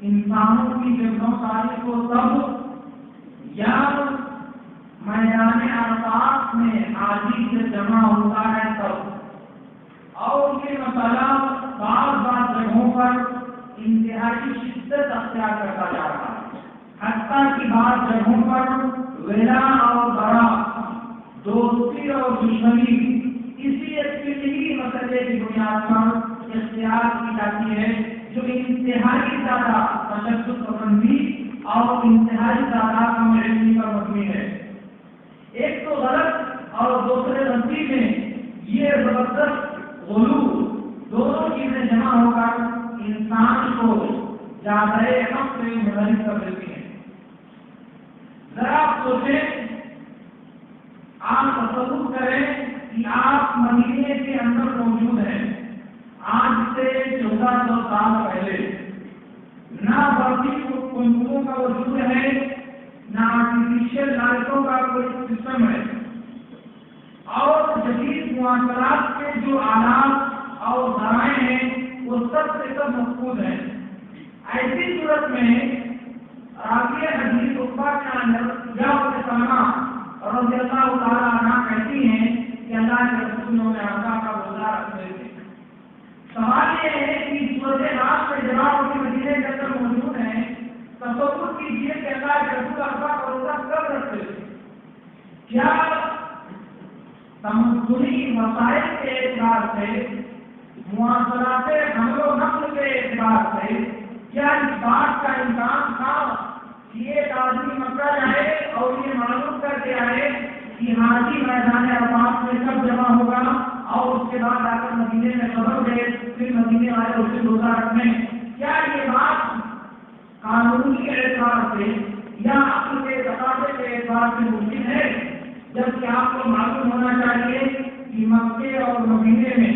انسانوں کی جب 9 تاریخ کو تب یا میدان عرفات میں حاجی سے جمع ہوتا ہے تب، اور یہ مسئلہ بعض جگہوں پر انتہائی شدت اختیار کرتا جا رہا ہے، حتیٰ کہ بعض جگہوں پر ولا اور برا، دوستی اور دشمنی اسی ایک مسئلے کی بنیاد پر اختیار کی جاتی ہے، جو انتہائی زیادہ تشدد پسندی اور انتہائی زیادہ کم علمی پر مبنی ہے۔ ایک تو غلط اور دوسرے غلطی میں یہ زبردست غلو، دونوں چیزیں جمع ہو کر انسان کو زیادہ حق سے منحرف کر دیتی ہیں۔ ذرا آپ سوچیں، آپ تصور کریں کہ آپ مدینے کے اندر موجود ہیں آج سے 1400 سال پہلے، نہ برقی کنکروں کا وجود ہے، نہ آرٹیفیشل لائٹوں کا کوئی سسٹم ہے، اور جدید مواصلات کے جو آلات اور ذرائع ہیں وہ سب سے سب محفوظ ہیں۔ ایسی صورت میں راویہ حدیث عقبہ کے اندر یا سلمہ رضی اللہ تعالیٰ عنہ کہتی ہیں کہ اللہ کے رسول نے عرفہ کا روزہ رکھتے تھے۔ سوال یہ ہے کہ صورتحال میں جب آپ مدینے کے اندر موجود ہیں، تصور کیجیے کہ اللہ کے رسول عرفہ کا روزہ کب رکھتے تھے؟ کیا تمدنی مسائل کے اعتبار سے، مواصلات حمل و نقل کے اعتبار سے کیا اس بات کا امکان تھا کہ ایک آدمی مکہ جائے اور یہ معلوم کر کے آئے کہ حاجی میدان عرفات میں کب جمع ہوگا، اور اس کے بعد آ کر مدینے میں خبر دے، پھر مدینے والے اسے روزہ رکھنے؟ کیا یہ بات قانونی اعتبار سے یا عقل کے تقاضے کے اعتبار سے ممکن ہے؟ جبکہ آپ کو معلوم ہونا چاہیے کہ مکے اور مدینے میں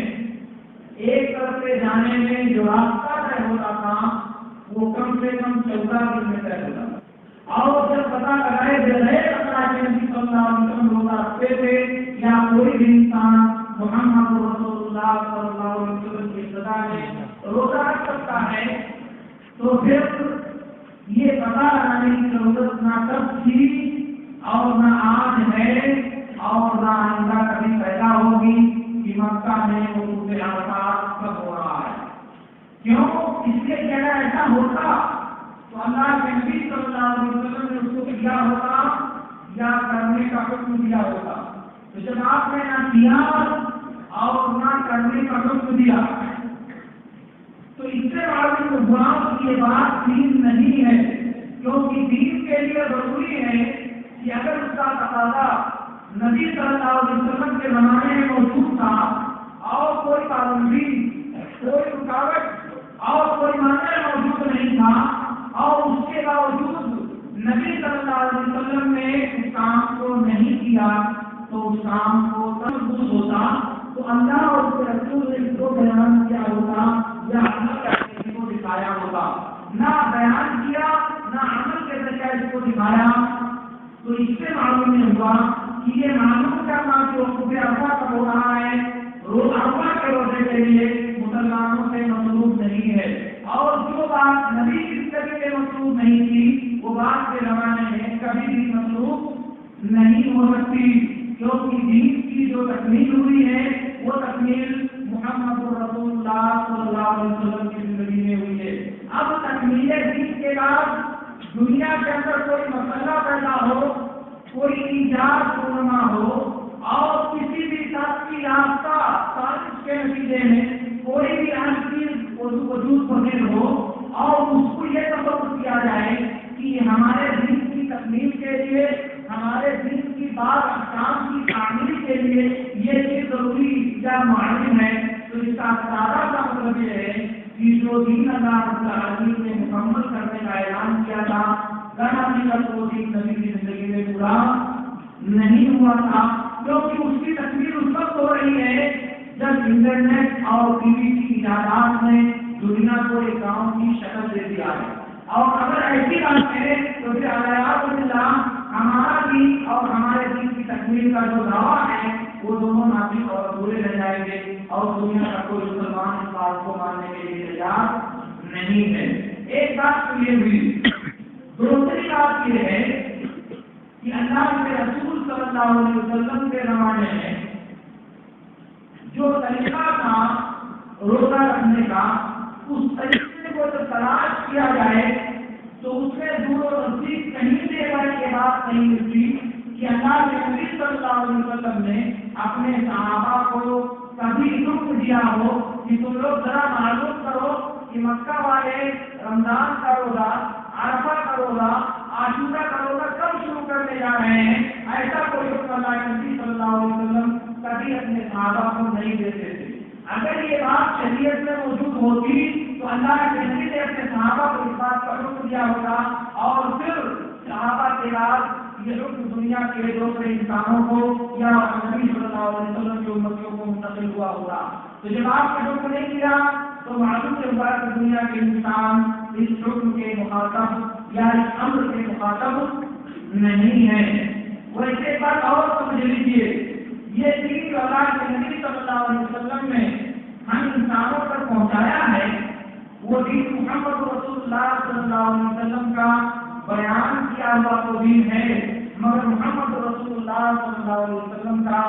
ایک طرف سے جانے میں جو راستہ طے ہوتا تھا وہ کم سے کم 14 دن میں طے ہوتا تھا، اور جب پتہ لگائے بغیر اللہ کے نبی صلی اللہ علیہ وسلم روزہ رکھتے تھے یا کوئی بھی انسان محمد رسول اللہ صلی اللہ علیہ وسلم کی ابتدا میں روزہ رکھ سکتا ہے، تو پھر یہ پتہ لگانے کی ضرورت نہ تب تھی اور نہ آج ہے اور نہ آئندہ کبھی پیدا ہوگی کہ مکہ میں وقوف عرفات کب ہو رہا ہے۔ کیوں؟ اس لیے کہ اگر ایسا ہوتا تو اللہ کے نبی صلی اللہ علیہ وسلم نے اس کو کیا ہوتا یا کرنے کا حکم دیا ہوتا۔ تو جب آپ نے نہ کیا اور نہ کرنے کا حکم دیا تو اس سے معلوم ہوا کہ یہ بات دین نہیں ہے، کیونکہ دین کے لیے ضروری ہے کہ اگر اس کا تقاضا نبی صلی اللہ علیہ وسلم کے زمانے میں موجود تھا اور کوئی پابندی، کوئی رکاوٹ اور کوئی مانع موجود نہیں تھا، اور اس کے باوجود نبی صلی اللہ علیہ وسلم نے اس کام کو نہیں کیا، تو اس کام کو تنظیم ہوتا تو اللہ اور اس کے رسول نے اس کو بیان کیا ہوتا یا عمل کرنے کو دکھایا ہوتا۔ نہ بیان کیا نہ عمل کے ذریعے اس کو دکھایا، تو اس سے معلوم نہیں ہوا کہ یہ معلوم کرنا کہ وقوف عرفہ کب ہو رہا ہے عرفہ کے روزے کے لیے مسلمانوں سے مطلوب نہیں ہے، اور جو بات نبی کی زندگی میں مطلوب نہیں تھی وہ بات کے زمانے میں کبھی بھی مطلوب نہیں ہو سکتی، کیونکہ دین کی جو تکمیل ہوئی ہے وہ تکمیل محمد رسول اللہ صلی اللہ علیہ وسلم کی زندگی میں ہوئی ہے۔ اب تکمیل دین کے بعد دنیا کے اندر کوئی مسئلہ پیدا ہو، کوئی ایجاد رونما ہو، اور کسی بھی ترقی یافتہ سازش کے نتیجے میں کوئی بھی اہم چیز وجود پذیر ہو اور اس کو یہ تصور کیا جائے کہ ہمارے دین کی تکمیل کے لیے، ہمارے دین کی بعض احکام کی تعمیل کے لیے یہ چیز ضروری یا معلوم ہے، تو اس کا سادہ سا مطلب یہ ہے کہ جو دین اللہ رب العالمین نے مکمل کرنے کا اعلان کیا تھا، وہ دین نبی کی زندگی میں پورا نہیں ہوا تھا، کیونکہ اس کی تکمیل اس وقت ہو رہی ہے جب انٹرنیٹ اور ٹی وی کی ایجادات نے دنیا کو ایک گاؤں کی شکل دے دیا ہے۔ اور اگر ایسی بات ہے تو پھر اللہ ہمارا دین اور ہمارے دین کی تکمیل کا جو دعویٰ ہے وہ دونوں ناقص اور ادھورے رہ جائیں گے، اور دنیا کا کوئی مسلمان اس بات کو ماننے کے لیے تیار نہیں ہے۔ ایک بات تو یہ ہوئی. دوسری بات یہ ہے کہ اللہ کے رسول صلی اللہ علیہ وسلم کے زمانے میں جو طریقہ تھا روزہ رکھنے کا، اس طریقے کو جب تلاش کیا جائے تو اس میں دور و نزدیک کہیں سے یہ بات نہیں ملتی کہ اللہ کے نبی صلی اللہ علیہ وسلم نے اپنے صحابہ کو کبھی حکم دیا ہو کہ تم لوگ ذرا معلوم کرو کہ مکہ والے رمضان کا روزہ، عرفہ کا روزہ، عاشورہ کا روزہ کب شروع کرنے جا رہے ہیں. ایسا کوئی حکم اللہ کے نبی صلی اللہ علیہ وسلم کبھی اپنے صحابہ کو نہیں دیتے تھے. اگر یہ بات شریعت میں موجود ہوتی تو اللہ کے نبی نے اپنے صحابہ کو اس بات کا حکم دیا ہوگا، اور پھر صحابہ کے بعد یہ حکم دنیا کے دوسرے انسانوں کو یا نبی صلی اللہ علیہ وسلم کی امتیوں کو منتقل ہوا ہوگا. تو جب آپ نے حکم نہیں کیا تو معلوم ہوا کہ دنیا کے انسان اس حکم کے مخاطب یا اس امر کے مخاطب نہیں ہے. ویسے ایک بات اور سمجھ لیجیے، یہ دین اللہ کے نبی صلی اللہ علیہ وسلم نے ہم انسانوں پر پہنچایا ہے، وہ دین محمد رسول اللہ صلی اللہ علیہ وسلم کا بیان کیا ہوا تو دین ہے، مگر محمد رسول اللہ صلی اللہ علیہ وسلم کا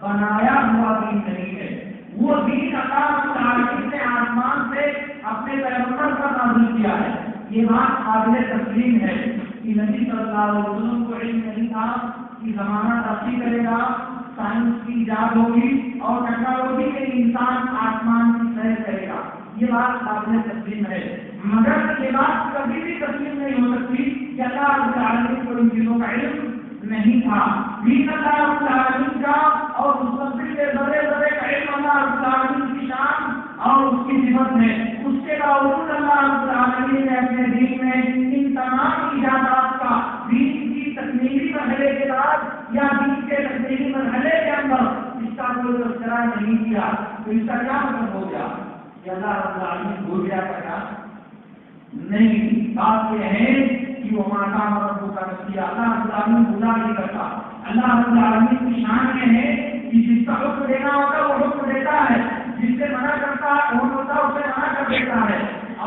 بنایا ہوا دین نہیں ہے. وہ دین اللہ رب العالمین نے آسمان سے اپنے پیغمبر پر نازل کیا ہے. یہ بات قابل تسلیم ہے کہ نبی صلی اللہ علیہ وسلم کو علم نہیں تھا کہ زمانہ ترقی کرے گا، سائنس کی ایجاد ہوگی اور ٹیکنالوجی کے انسان آسمان کی سیر کرے گا. یہ بات قابل تسلیم ہے، مگر یہ بات کبھی بھی تسلیم نہیں ہو سکتی کہ اللہ رب العالمین کو ان چیزوں کا علم نہیں تھا. دین اللہ رب العالمین کا اور مستقبل کے بڑے بڑے کا علم اللہ رب العالمین کی شان اور اس کی صفت ہے. اس کے باوجود اللہ رب العالمین نے اپنے دین میں ان تمام ایجادات کا دین کی تکمیلی مرحلے کے بعد یا دین کے تکمیلی مرحلے کے اندر اس کا کوئی تذکرہ نہیں کیا. تو اس کا کیا مطلب ہو گیا کہ اللہ رب العالمین بھول گیا کرنا؟ نہیں، بات یہ ہے کہ وہ ماتا مربو کا نتیجہ اللہ رب العالمین بھولا نہیں کرتا. اللہ رب العالمین کی شان یہ ہے کہ جس کا حکم دینا ہوتا ہے وہ حکم دیتا ہے، جس سے منع کرتا ہے وہ ہوتا اسے منع کر دیتا ہے،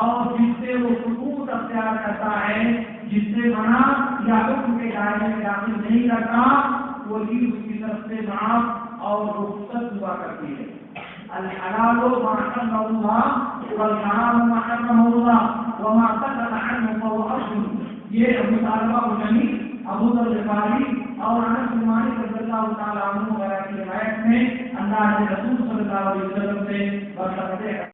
اور جس سے وہ سکوت اختیار کرتا ہے، جس سے منع یا حکم کے دائرے میں داخل نہیں کرتا، وہی اس کی طرف سے معاف اور رخصت ہوا کرتی ہے. الحلال ما حرم الله والحرام ما حرم الله وما سكت عنه فهو أصل. یہ ابو طالبہ بجنی، ابو ذر غفاری اور انس بن مالک رضی اللہ تعالیٰ عنہ وغیرہ کی روایت میں اللہ کے رسول صلی اللہ علیہ وسلم سے